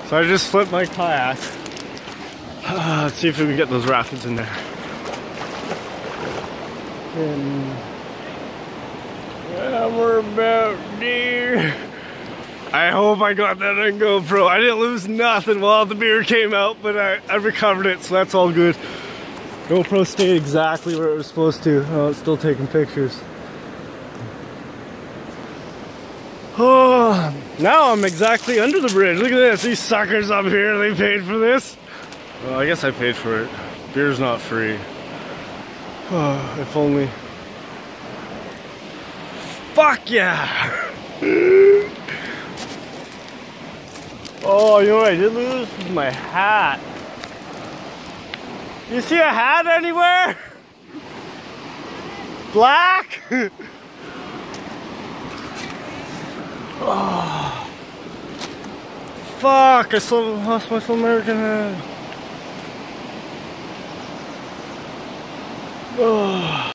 So I just flipped my kayak. Let's see if we can get those rapids in there. And yeah, we're about there. I hope I got that on GoPro. I didn't lose nothing while the beer came out, but I recovered it, so that's all good. GoPro stayed exactly where it was supposed to. Oh, it's still taking pictures. Oh, now I'm exactly under the bridge. Look at this. These suckers up here, they paid for this. Well, I guess I paid for it. Beer's not free. Oh, if only. Fuck yeah! Oh, you know what I did lose? My hat. You see a hat anywhere? Black? Oh. Fuck, I lost my South American hat. Oh.